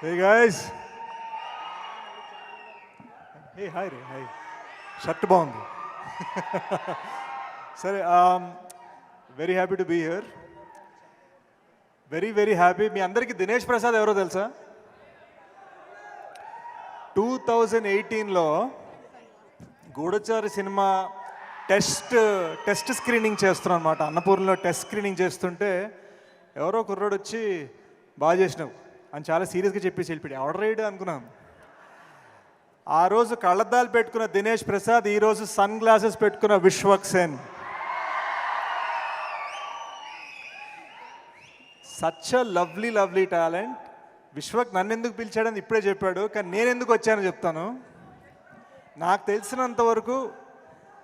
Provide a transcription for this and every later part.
Hey guys. Hey, hi Ray, hi. Shirt బాగుంది. సరే, very happy to be here. Very happy. మీ అందరికీ దినేష్ ప్రసాద్ ఎవరో తెలుసా? 2018లో గూఢచారి సినిమా టెస్ట్ స్క్రీనింగ్ చేస్తున్నాం అనమాట. అన్నపూర్ణలో టెస్ట్ స్క్రీనింగ్ చేస్తుంటే ఎవరో కుర్రోడు వచ్చి బాగా చేసినావు అని చాలా సీరియస్గా చెప్పేసి వెళ్ళిపోయాడు. ఎవడ రైడ్ అనుకున్నాను. ఆ రోజు కళ్ళద్దాలు పెట్టుకున్న దినేష్ ప్రసాద్, ఈరోజు సన్ గ్లాసెస్ పెట్టుకున్న Vishwak Sen. Such a lovely talent. Vishwak నన్ను ఎందుకు పిలిచాడని ఇప్పుడే చెప్పాడు, కానీ నేను ఎందుకు వచ్చానో చెప్తాను. నాకు తెలిసినంత వరకు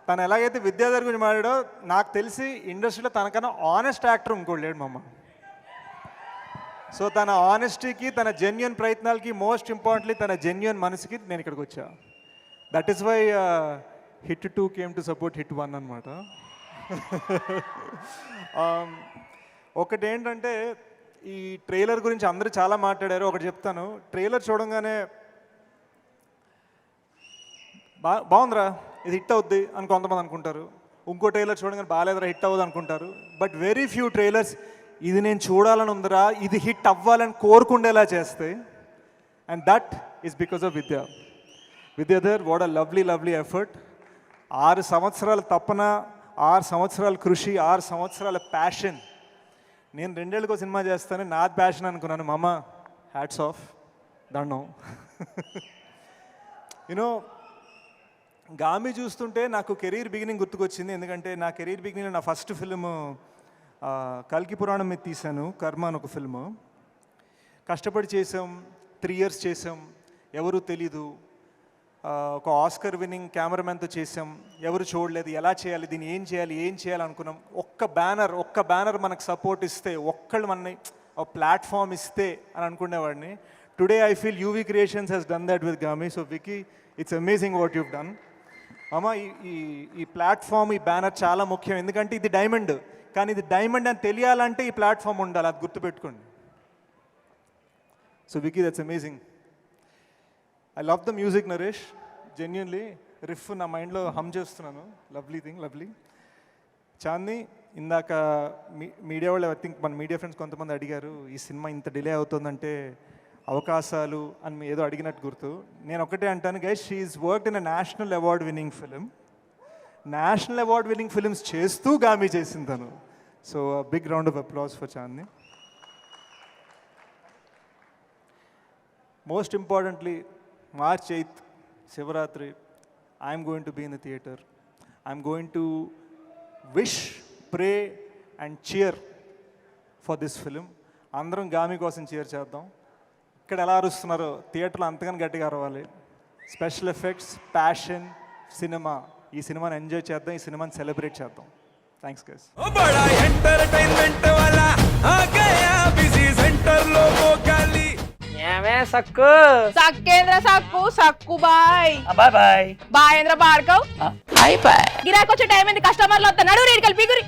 తను ఎలాగైతే విద్యాధర్ గురించి మాట్లాడో, నాకు తెలిసి ఇండస్ట్రీలో తనకన్నా ఆనెస్ట్ యాక్టర్ ఇంకోటి లేడు మామ. సో తన ఆనెస్టీకి, తన జెన్యున్ ప్రయత్నాలకి, మోస్ట్ ఇంపార్టెంట్లీ తన జెన్యున్ మనసుకి నేను ఇక్కడికి వచ్చా. That is why HIT 2 came to support HIT 1 అనమాట. ఒకటేంటంటే, ఈ ట్రైలర్ గురించి అందరూ చాలా మాట్లాడారు. ఒకటి చెప్తాను. ట్రైలర్ చూడంగానే బాగుందిరా, ఇది హిట్ అవుద్ది అని కొంతమంది అనుకుంటారు. ఇంకో ట్రైలర్ చూడగానే బాగాలేదురా, హిట్ అవ్వదు అనుకుంటారు. బట్ వెరీ ఫ్యూ ట్రైలర్స్ ఇది నేను చూడాలని ఉందిరా, ఇది హిట్ అవ్వాలని కోరుకుండేలా చేస్తాయి. And that is because of Vidyadhar. What a lovely effort. 6 సంవత్సరాల తపన, 6 సంవత్సరాల కృషి, 6 సంవత్సరాల ప్యాషన్. నేను 2 ఏళ్ళకో సినిమా చేస్తాను, నాది ప్యాషన్ అనుకున్నాను. మామ, హ్యాట్స్ ఆఫ్, దండం. యూనో, గామి చూస్తుంటే నాకు కెరీర్ బిగినింగ్ గుర్తుకొచ్చింది. ఎందుకంటే నా కెరీర్ బిగినింగ్లో నా ఫస్ట్ ఫిల్మ్ కల్కి పురాణం మీద తీశాను, కర్మ అని ఒక ఫిల్మ్. కష్టపడి చేసాం, 3 years చేసాం, ఎవరు తెలీదు. ఒక ఆస్కర్ విన్నింగ్ కెమెరామెన్తో చేసాం, ఎవరు చూడలేదు. ఎలా చేయాలి, దీన్ని ఏం చేయాలి అనుకున్నాం. ఒక్క బ్యానర్ మనకు సపోర్ట్ ఇస్తే, ఒక్కళ్ళు మనని ఒక ప్లాట్ఫామ్ ఇస్తే అని అనుకునేవాడిని. Today I feel UV Creations he's done that with Gaami. So Vicky, it's amazing what you've done. అమ్మ, ఈ ప్లాట్ఫామ్, ఈ బ్యానర్ చాలా ముఖ్యం. ఎందుకంటే ఇది డైమండ్, కానీ ఇది డైమండ్ అని తెలియాలంటే ఈ ప్లాట్ఫామ్ ఉండాలి. అది గుర్తుపెట్టుకోండి. So Vicky, that's amazing. I love the music Naresh. Genuinely riff నా మైండ్లో హమ్ చేస్తున్నాను. లవ్లీ. చాందీ, ఇందాక మీడియా వాళ్ళు, ఐ థింక్ మన మీడియా ఫ్రెండ్స్ కొంతమంది అడిగారు, ఈ సినిమా ఇంత డిలే అవుతుందంటే అవకాశాలు అని ఏదో అడిగినట్టు గుర్తు. నేను ఒకటే అంటాను guys, she is worked in a national award winning film. National award winning films చేస్తూ గామి చేసింది తను. So big round of applause for Chandi. Most importantly, March 8th, Shivaratri, I'm going to be in the theatre. I'm going to wish, pray and cheer for this film. అందరం గామి కోసం cheer చేద్దాం. ఇక్కడ ఎలా అరుస్తున్నారో థియేటర్లో అంతగానే గట్టిగా అరవాలి. Special effects, passion, cinema. ఈ సినిమాని ఎంజాయ్ చేద్దాం, ఈ సినిమాని సెలబ్రేట్ చేద్దాం. Thanks guys. సక్కు బాయ్ బాయేంద్ర భార్గవ్. గిరాకి వచ్చే టైం ఏంది? కస్టమర్లు వస్తున్నాడు, రేడికల్ పిగురి.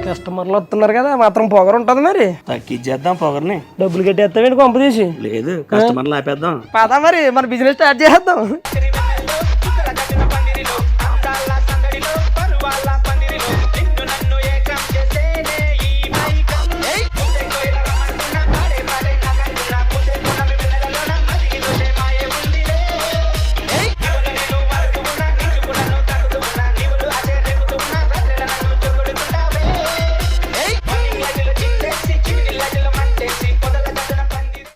కస్టమర్లు వస్తున్నారు కదా, మాత్రం పొగరు ఉంటుంది. మరి తగ్గించేద్దాం పొగర్ని. డబ్బులు కట్టేస్తామేంటి కొంప తీసి? లేదు, కస్టమర్లు ఆపేద్దాం. పదా మరి మన బిజినెస్ స్టార్ట్ చేద్దాం.